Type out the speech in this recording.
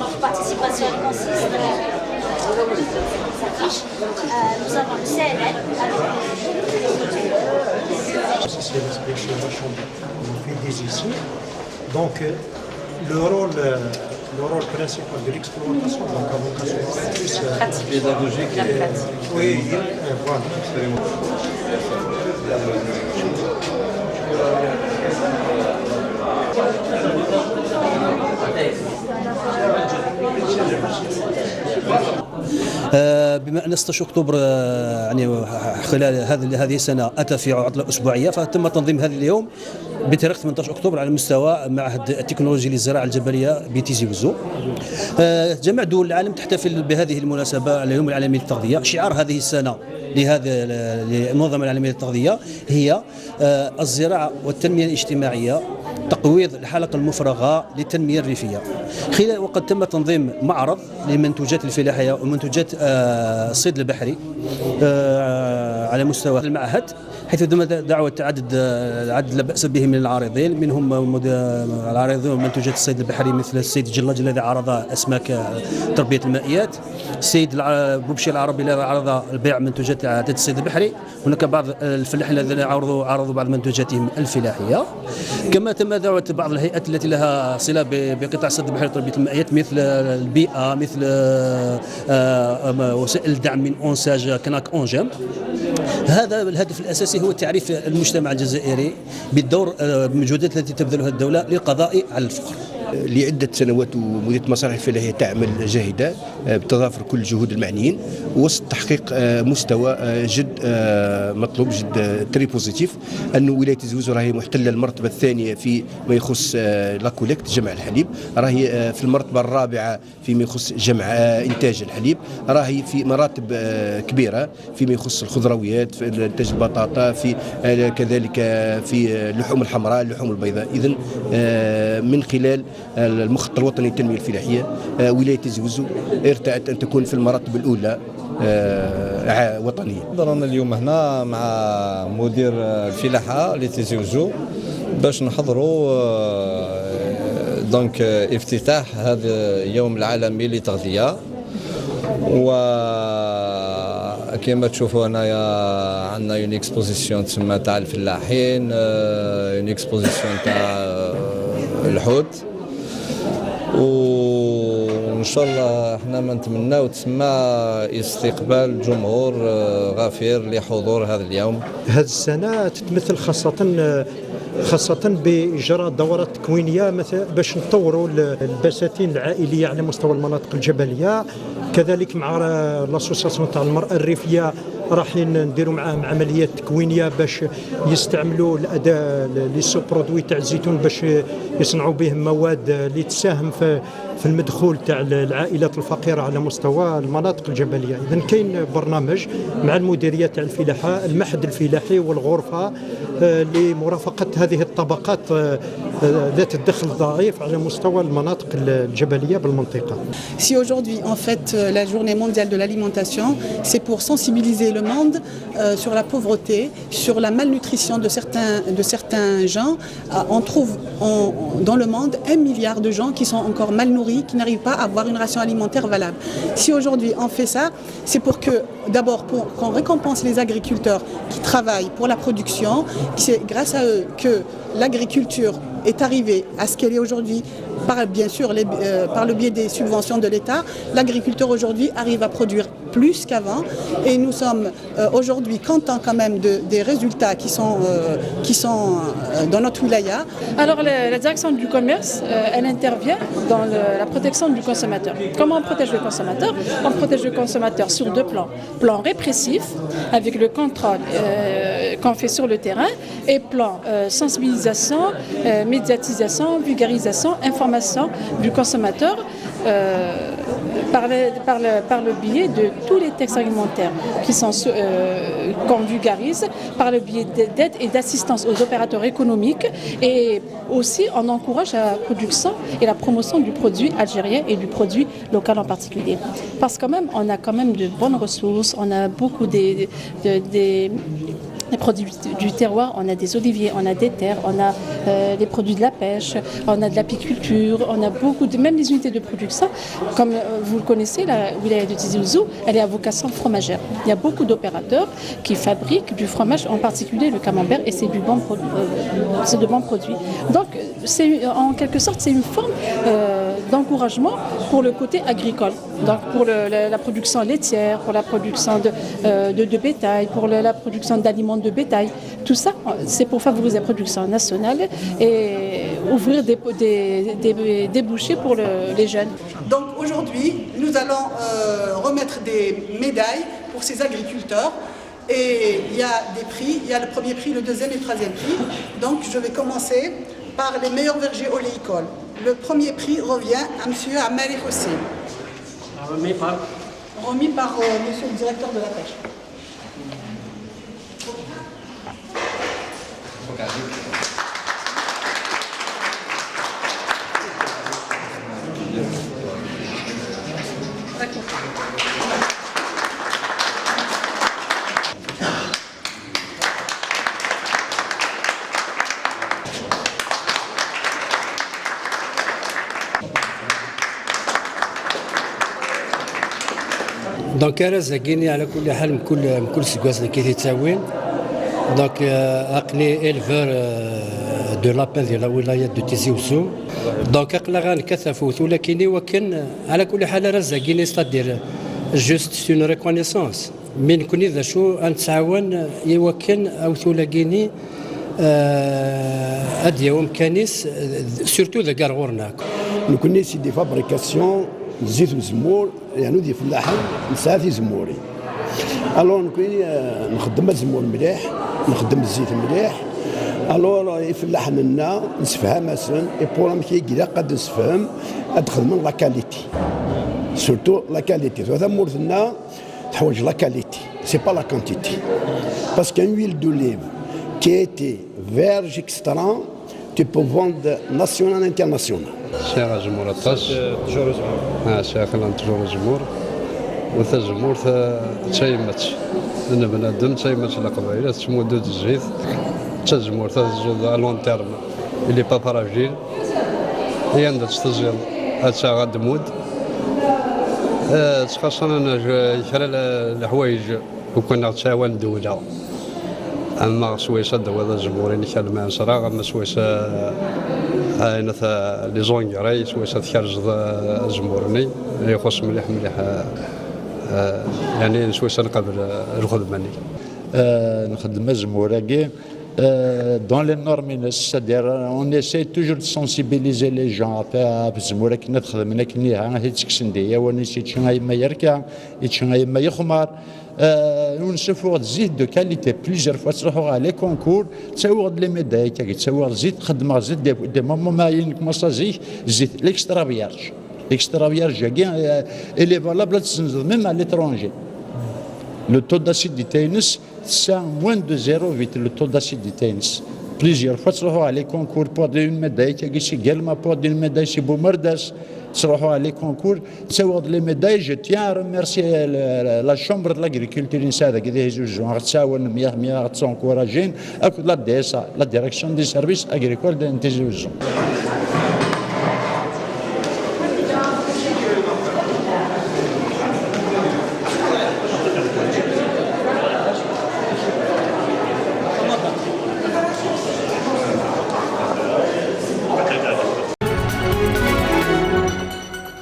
Notre participation consiste s'affiche. Nous avons le CNL. C'est l'inspection de la chambre qui fait des ici. Donc, le rôle principal de l'exploitation, donc à vocation plus pédagogique. Oui, voilà. بما ان 16 اكتوبر يعني خلال هذه السنه اتى في عطله اسبوعيه، فتم تنظيم هذا اليوم بتاريخ 18 اكتوبر على مستوى معهد التكنولوجي للزراعه الجبليه بتيزي وزو. جميع دول العالم تحتفل بهذه المناسبه اليوم العالمي للتغذيه. شعار هذه السنه لهذا المنظمه العالميه للتغذيه هي الزراعه والتنميه الاجتماعيه، تقويض الحلقة المفرغة للتنمية الريفية. وقد تم تنظيم معرض لمنتوجات الفلاحية ومنتوجات الصيد البحري على مستوى المعهد، حيث تم دعوة عدد لا بأس به من العارضين، منهم العارضين ومنتوجات الصيد البحري مثل السيد الجلاج الذي عرض أسماك تربية المائيات، السيد بوبشي العربي الذي عرض البيع منتوجات عدد الصيد البحري. هناك بعض الفلاحين الذين عرضوا بعض منتوجاتهم الفلاحية. كما تم دعوة بعض الهيئات التي لها صلة بقطاع الصيد البحري وتربية المائيات مثل البيئة، مثل وسائل الدعم من أونساج كناك أونجام. هذا الهدف الأساسي هو تعريف المجتمع الجزائري بالدور المجهودات التي تبذلها الدولة للقضاء على الفقر. لعدة سنوات ومديرية المصالح الفلاحية تعمل جاهدة بتضافر كل جهود المعنيين وسط تحقيق مستوى جد مطلوب، جد تري بوزيتيف، أن ولاية زوز راهي محتلة المرتبة الثانية في ما يخص لاكوليكت جمع الحليب، راهي في المرتبة الرابعة فيما يخص جمع إنتاج الحليب، راهي في مراتب كبيرة فيما يخص الخضرويات، في إنتاج البطاطا، في كذلك في اللحوم الحمراء، اللحوم البيضاء. إذن من خلال المخطط الوطني للتنمية الفلاحية ولاية زوزو ارتأت أن تكون في المراتب الأولى وطنيا. حضرنا اليوم هنا مع مدير الفلاحة لتيزي وزو باش نحضروا دونك افتتاح هذا اليوم العالمي للتغذية. وكما تشوفوا هنايا عندنا اون اكسبوزيسيون تسمى تاع الفلاحين، اون اكسبوزيسيون تاع الحوت، وان شاء الله احنا ما نتمناو تسمى استقبال جمهور غفير لحضور هذا اليوم. هذه السنة تتمثل خاصة بإجراء دورات تكوينية مثلا باش نطوروا البساتين العائلية على مستوى المناطق الجبلية، كذلك مع لاسوسياسيون تاع المرأة الريفية رايحين نديروا معاهم عمليات تكوينيه باش يستعملوا الاداء لي سو برودوي تاع الزيتون باش يصنعوا به مواد اللي تساهم في المدخول تاع العائلات الفقيره على مستوى المناطق الجبليه. اذا كاين برنامج مع المديريه تاع الفلاحه، المعهد الفلاحي والغرفه لمرافقه هذه الطبقات ذات الدخل الضعيف على مستوى المناطق الجبليه بالمنطقه. Si aujourd'hui en fait la journée mondiale de l'alimentation, c'est pour sensibiliser le monde sur la pauvreté, sur la malnutrition de certains gens. On trouve dans le monde 1 milliard de gens qui sont encore mal nourris, qui n'arrivent pas à avoir une ration alimentaire valable. Si aujourd'hui on fait ça, c'est pour que d'abord qu'on récompense les agriculteurs qui travaillent pour la production. C'est grâce à eux que l'agriculture est arrivée à ce qu'elle est aujourd'hui, bien sûr par le biais des subventions de l'État. L'agriculteur aujourd'hui arrive à produire plus qu'avant et nous sommes aujourd'hui contents quand même des résultats qui sont dans notre wilaya. Alors la direction du commerce, elle intervient dans la protection du consommateur. Comment on protège le consommateur? On protège le consommateur sur 2 plans. Plan répressif avec le contrôle qu'on fait sur le terrain et plan sensibilisation, médiatisation, vulgarisation, information du consommateur par le biais de tous les textes alimentaires qu'on vulgarise, par le biais d'aide et d'assistance aux opérateurs économiques, et aussi on encourage la production et la promotion du produit algérien et du produit local en particulier. Parce qu'on a quand même de bonnes ressources, on a beaucoup les produits du terroir, on a des oliviers, on a des terres, on a les produits de la pêche, on a de l'apiculture, on a beaucoup de, même les unités de production, comme vous le connaissez, la wilaya de Tizi Ouzou, elle est à vocation fromagère. Il y a beaucoup d'opérateurs qui fabriquent du fromage, en particulier le camembert, et c'est de bons produits. Donc, en quelque sorte, c'est une forme d'encouragement pour le côté agricole. Donc, pour la production laitière, pour la production de bétail, pour la production d'aliments de bétail. Tout ça, c'est pour favoriser la production nationale et ouvrir des débouchés pour les jeunes. Donc aujourd'hui, nous allons remettre des médailles pour ces agriculteurs. Et il y a des prix, il y a le premier prix, le deuxième et le troisième prix. Donc je vais commencer par les meilleurs vergers oléicoles. Le premier prix revient à M. Amari Hossein. Remis par monsieur le directeur de la pêche. دونك رزقيني على كل حال من كل سكواس اللي كيتساوين دونك اقني الفور دو لابان ديال الولايه دو تيزي وزو دونك اقلا غنكثفوت ولكن وكن على كل حال رزقيني ستادير جوست سون ريكونيسونس من كوني ذا شو نتعاون يوكن او تلاقيني هاد يوم كانيس سورتو ذا كارغورناك نكوني سي دي فابريكاسيون زيت الزمور يعني دي فلاحه نسعى في زموري الو نكوني نخدم الزمور مليح نخدم الزيت مليح الو يفلاح لنا نسفهم اسن اي بورام كي كدا قد نسفهم ادخل لا كاليتي سورتو لا كاليتي هذا مورثنا تحوج لا كاليتي سي با لا كونتيتي باسكو ان huile d'olive qui a été verge extra tu peux vendre national international شيخ جمهور الطاش تجور جمهور شيخ تجور جمهور وثا جمهور تايمت لان بنادم تايمت القبائل تسمو دود الزيت تا جمهور تا لون تيرم اللي با فراجيل هي عندها تستجيل هادشا غاد مود خاصة كرا الحوايج وكنا نتعاون الدولة اما سويسا دواء الجمهوري اللي كان مع صراغ اما سويسا هاينا لي زونغراي سويسا خارج الجمهورني يخص مليح يعني سويسا نقابل الخدمه نخدم الجمهوري dans les normes, c'est-à-dire on essaie toujours de sensibiliser les gens في الزمورة كنا تخدمنا كنيها هي تكسندية ونسيت شنو ما يركع شنو ما يخمر ونشوفوا زيت دو كاليتي بليزيور فوا تروحوا على كونكور تسووا لي ميداي تسووا زيت خدمه زيت دي مومون ما ينكمصا زيت ليكسترا فيارج كاع اللي فالابل تسنزد ميم على ليترونجي لو تو داسيديتي نس سا موان دو 0.8 لو تو داسيديتي نس بليزيور فوا تروحوا على كونكور بور دي ميداي كيشي كالما بور دي ميداي سي بومرداس تروحوا على كونكور تسووا لي ميداي جو تيان ريميرسي لا شومبر دو لاغريكولتور نساء كذا يجوزوا تساون 100 تسونكوراجين اكو لا دي اس لا ديريكسيون دي سيرفيس اغريكول دو تيزي وزو